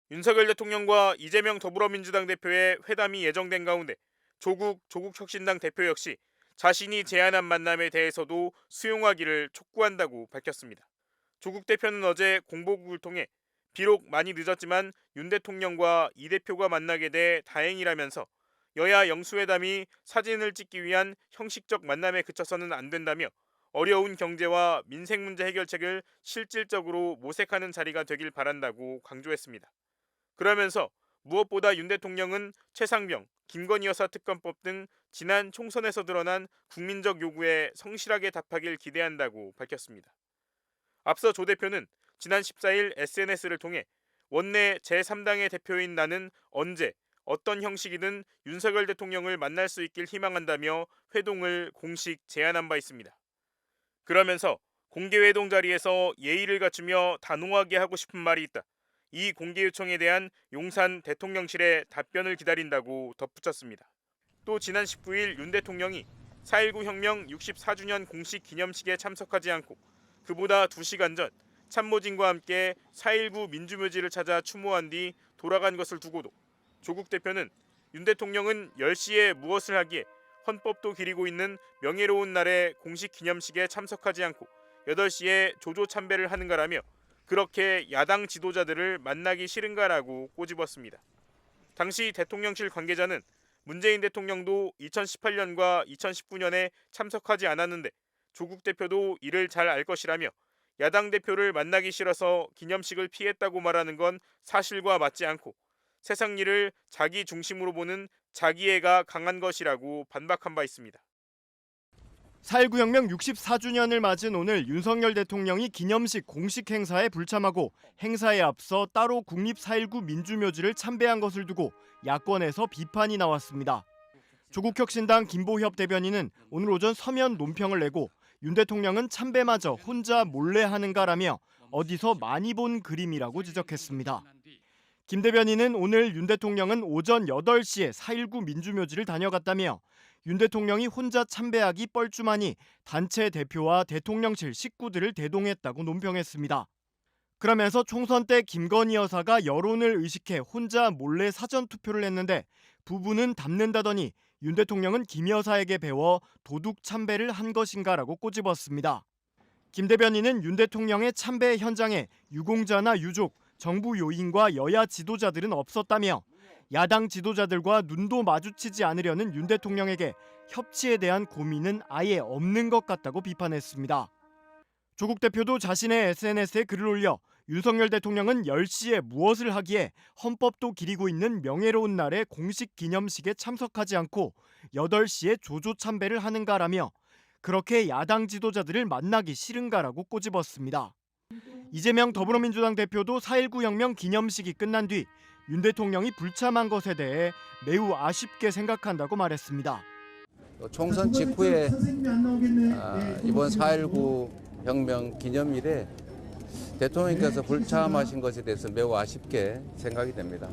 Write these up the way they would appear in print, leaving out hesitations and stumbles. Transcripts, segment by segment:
윤석열 대통령과 이재명 더불어민주당 대표의 회담이 예정된 가운데 조국혁신당 대표 역시 자신이 제안한 만남에 대해서도 수용하기를 촉구한다고 밝혔습니다. 조국 대표는 어제 공보국을 통해 비록 많이 늦었지만 윤 대통령과 이 대표가 만나게 돼 다행이라면서 여야 영수회담이 사진을 찍기 위한 형식적 만남에 그쳐서는 안 된다며 어려운 경제와 민생 문제 해결책을 실질적으로 모색하는 자리가 되길 바란다고 강조했습니다. 그러면서 무엇보다 윤 대통령은 최상병, 김건희 여사 특검법 등 지난 총선에서 드러난 국민적 요구에 성실하게 답하길 기대한다고 밝혔습니다. 앞서 조 대표는 지난 14일 SNS를 통해 원내 제3당의 대표인 나는 언제 어떤 형식이든 윤석열 대통령을 만날 수 있길 희망한다며 회동을 공식 제안한 바 있습니다. 그러면서 공개 회동 자리에서 예의를 갖추며 단호하게 하고 싶은 말이 있다. 이 공개 요청에 대한 용산 대통령실의 답변을 기다린다고 덧붙였습니다. 또 지난 19일 윤 대통령이 4.19 혁명 64주년 공식 기념식에 참석하지 않고 그보다 2시간 전 참모진과 함께 4.19 민주묘지를 찾아 추모한 뒤 돌아간 것을 두고도 조국 대표는 윤 대통령은 10시에 무엇을 하기에 헌법도 기리고 있는 명예로운 날의 공식 기념식에 참석하지 않고 8시에 조조 참배를 하는가라며 그렇게 야당 지도자들을 만나기 싫은가라고 꼬집었습니다. 당시 대통령실 관계자는 문재인 대통령도 2018년과 2019년에 참석하지 않았는데 조국 대표도 이를 잘 알 것이라며 야당 대표를 만나기 싫어서 기념식을 피했다고 말하는 건 사실과 맞지 않고 세상 일을 자기 중심으로 보는 자기애가 강한 것이라고 반박한 바 있습니다. 4.19 혁명 64주년을 맞은 오늘 윤석열 대통령이 기념식 공식 행사에 불참하고 행사에 앞서 따로 국립 4.19 민주묘지를 참배한 것을 두고 야권에서 비판이 나왔습니다. 조국혁신당 김보협 대변인은 오늘 오전 서면 논평을 내고 윤 대통령은 참배마저 혼자 몰래 하는가라며 어디서 많이 본 그림이라고 지적했습니다. 김 대변인은 오늘 윤 대통령은 오전 8시에 4.19 민주묘지를 다녀갔다며 윤 대통령이 혼자 참배하기 뻘쭘하니 단체 대표와 대통령실 식구들을 대동했다고 논평했습니다. 그러면서 총선 때 김건희 여사가 여론을 의식해 혼자 몰래 사전투표를 했는데 부부는 닮는다더니 윤 대통령은 김 여사에게 배워 도둑 참배를 한 것인가라고 꼬집었습니다. 김 대변인은 윤 대통령의 참배 현장에 유공자나 유족, 정부 요인과 여야 지도자들은 없었다며 야당 지도자들과 눈도 마주치지 않으려는 윤 대통령에게 협치에 대한 고민은 아예 없는 것 같다고 비판했습니다. 조국 대표도 자신의 SNS에 글을 올려 윤석열 대통령은 10시에 무엇을 하기에 헌법도 기리고 있는 명예로운 날의 공식 기념식에 참석하지 않고 8시에 조조 참배를 하는가라며 그렇게 야당 지도자들을 만나기 싫은가라고 꼬집었습니다. 이재명 더불어민주당 대표도 4.19 혁명 기념식이 끝난 뒤 윤 대통령이 불참한 것에 대해 매우 아쉽게 생각한다고 말했습니다. 총선 직후에 이번 4.19 혁명 기념일에 대통령께서 불참하신 것에 대해서 매우 아쉽게 생각이 됩니다.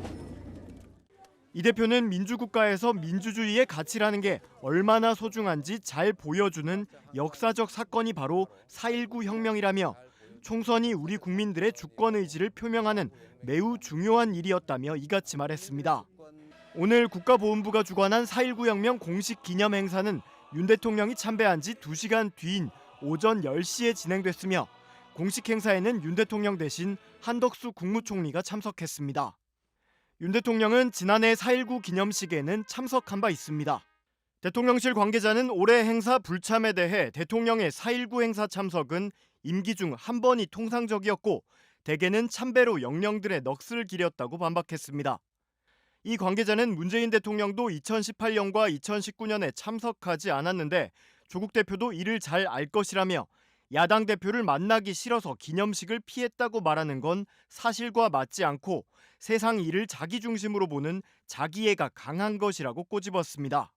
이 대표는 민주국가에서 민주주의의 가치라는 게 얼마나 소중한지 잘 보여주는 역사적 사건이 바로 4.19 혁명이라며 총선이 우리 국민들의 주권 의지를 표명하는 매우 중요한 일이었다며 이같이 말했습니다. 오늘 국가보훈부가 주관한 4.19 혁명 공식 기념 행사는 윤 대통령이 참배한 지 2시간 뒤인 오전 10시에 진행됐으며 공식 행사에는 윤 대통령 대신 한덕수 국무총리가 참석했습니다. 윤 대통령은 지난해 4.19 기념식에는 참석한 바 있습니다. 대통령실 관계자는 올해 행사 불참에 대해 대통령의 4.19 행사 참석은 임기 중 한 번이 통상적이었고 대개는 참배로 영령들의 넋을 기렸다고 반박했습니다. 이 관계자는 문재인 대통령도 2018년과 2019년에 참석하지 않았는데 조국 대표도 이를 잘 알 것이라며 야당 대표를 만나기 싫어서 기념식을 피했다고 말하는 건 사실과 맞지 않고 세상 일을 자기 중심으로 보는 자기애가 강한 것이라고 꼬집었습니다.